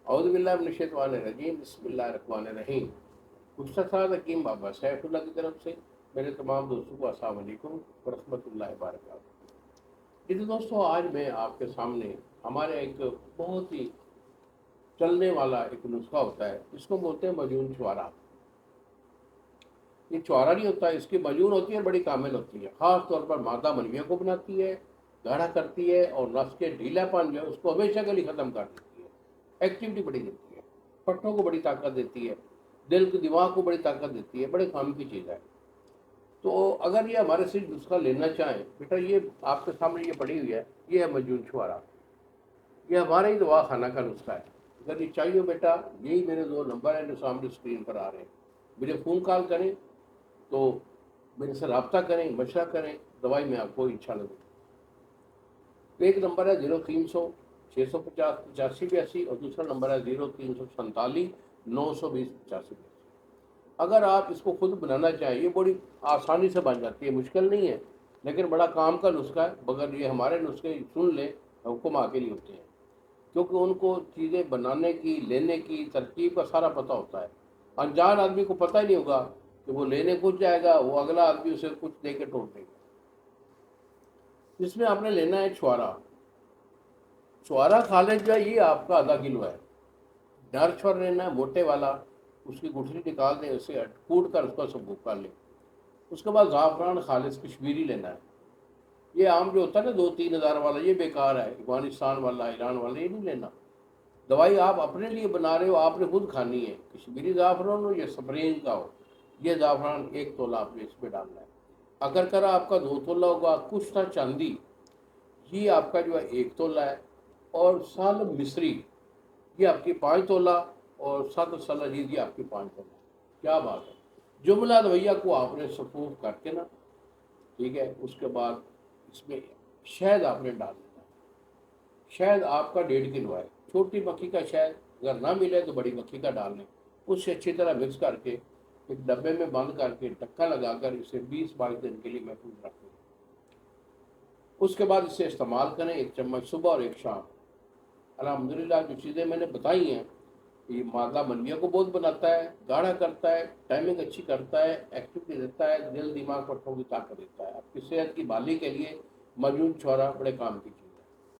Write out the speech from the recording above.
اعوذ باللہ من الشیطان الرجیم، بسم اللہ الرحمن الرحیم۔ مختصر حکیم بابا سیف اللہ کی طرف سے میرے تمام دوستوں کو السلام علیکم ورحمۃ اللہ وبرکاتہ۔ جی تو دوستوں، آج میں آپ کے سامنے ہمارے ایک بہت ہی چلنے والا ایک نسخہ ہوتا ہے، اس کو بولتے ہیں مجنون چوارا۔ یہ چوارا نہیں ہوتا، اس کی مجنون ہوتی ہے، بڑی کامل ہوتی ہے، خاص طور پر مادہ منویہ کو بناتی ہے، گاڑھا کرتی ہے، اور نس کے ڈھیلا پن جو ہے اس کو ہمیشہ کے لیے ختم کر دیتی ہے۔ ایکٹیویٹی بڑی دیتی ہے، پٹھوں کو بڑی طاقت دیتی ہے، دل کے دماغ کو بڑی طاقت دیتی ہے، بڑے کام کی چیز ہے۔ تو اگر یہ ہمارے سے نسخہ لینا چاہیں، بیٹا یہ آپ کے سامنے یہ پڑی ہوئی ہے، یہ ہے مجنون چھوارا، یہ ہمارے ہی دوا خانہ کا نسخہ ہے۔ اگر یہ چاہیے بیٹا، یہی میرے 2 نمبر ہیں جو سامنے اسکرین پر آ رہے ہیں، مجھے فون کال کریں تو میرے سے رابطہ کریں، مشورہ کریں، دوائی میں آپ کو انشاءاللہ دوں۔ ایک نمبر ہے 0300 650 8582، اور دوسرا نمبر ہے 0347 920 8582۔ اگر آپ اس کو خود بنانا چاہیں، یہ بڑی آسانی سے بن جاتی ہے، مشکل نہیں ہے، لیکن بڑا کام کا نسخہ ہے۔ مگر یہ ہمارے نسخے سن لیں، حکم آ کے لیے ہوتے ہیں، کیونکہ ان کو چیزیں بنانے کی، لینے کی ترکیب کا سارا پتہ ہوتا ہے۔ انجان آدمی کو پتہ ہی نہیں ہوگا کہ وہ لینے کچھ جائے گا، وہ اگلا آدمی اسے کچھ دے کے ٹوڑ دے گا۔ اس میں آپ نے لینا ہے چھوارا۔ چھوارا کھالے جو ہے یہ آپ کا ½ کلو ہے۔ ڈر چھوار لینا ہے موٹے والا، اس کی گٹھلی نکال دیں، اسے کوٹ کر اس کا سبوک کر لیں۔ اس کے بعد زعفران خالص کشمیری لینا ہے۔ یہ عام جو ہوتا ہے نا 2-3 ہزار والا، یہ بیکار ہے، افغانستان والا، ایران والا، یہ نہیں لینا۔ دوائی آپ اپنے لیے بنا رہے ہو، آپ نے خود کھانی ہے، کشمیری زعفران ہو یا سپرین کا ہو، یہ زعفران 1 تولہ آپ نے اس میں ڈالنا ہے۔ اگر کرا آپ کا 2 تولہ ہوگا، کچھ تھا چاندی، یہ آپ کا جو ہے 1 تولہ ہے، اور سال مصری یہ آپ کی 5 تولہ، اور 7 سالہ یہ آپ کی 5 تولہ۔ کیا بات ہے! جملہ دویہ کو آپ نے صفوف کر کے نا، ٹھیک ہے، اس کے بعد اس میں شہد آپ نے ڈال دینا ہے۔ شہد آپ کا 1.5 کلو ہے، چھوٹی مکھی کا شہد، اگر نہ ملے تو بڑی مکھی کا ڈال لیں۔ اس سے اچھی طرح مکس کر کے ایک ڈبے میں بند کر کے ڈھکا لگا کر اسے 20-22 دن کے لیے محفوظ رکھ دیں۔ اس کے بعد اسے استعمال کریں، 1 چمچ صبح اور 1 شام۔ الحمدللہ جو چیزیں میں نے بتائی ہیں، یہ مادہ منویہ کو بہت بناتا ہے، گاڑھا کرتا ہے، ٹائمنگ اچھی کرتا ہے، ایکٹیویٹی دیتا ہے، دل دماغ پٹھوں کی طاقت دیتا ہے۔ آپ کی صحت کی بحالی کے لیے مجنون چھوارا بڑے کام کی چیز ہے۔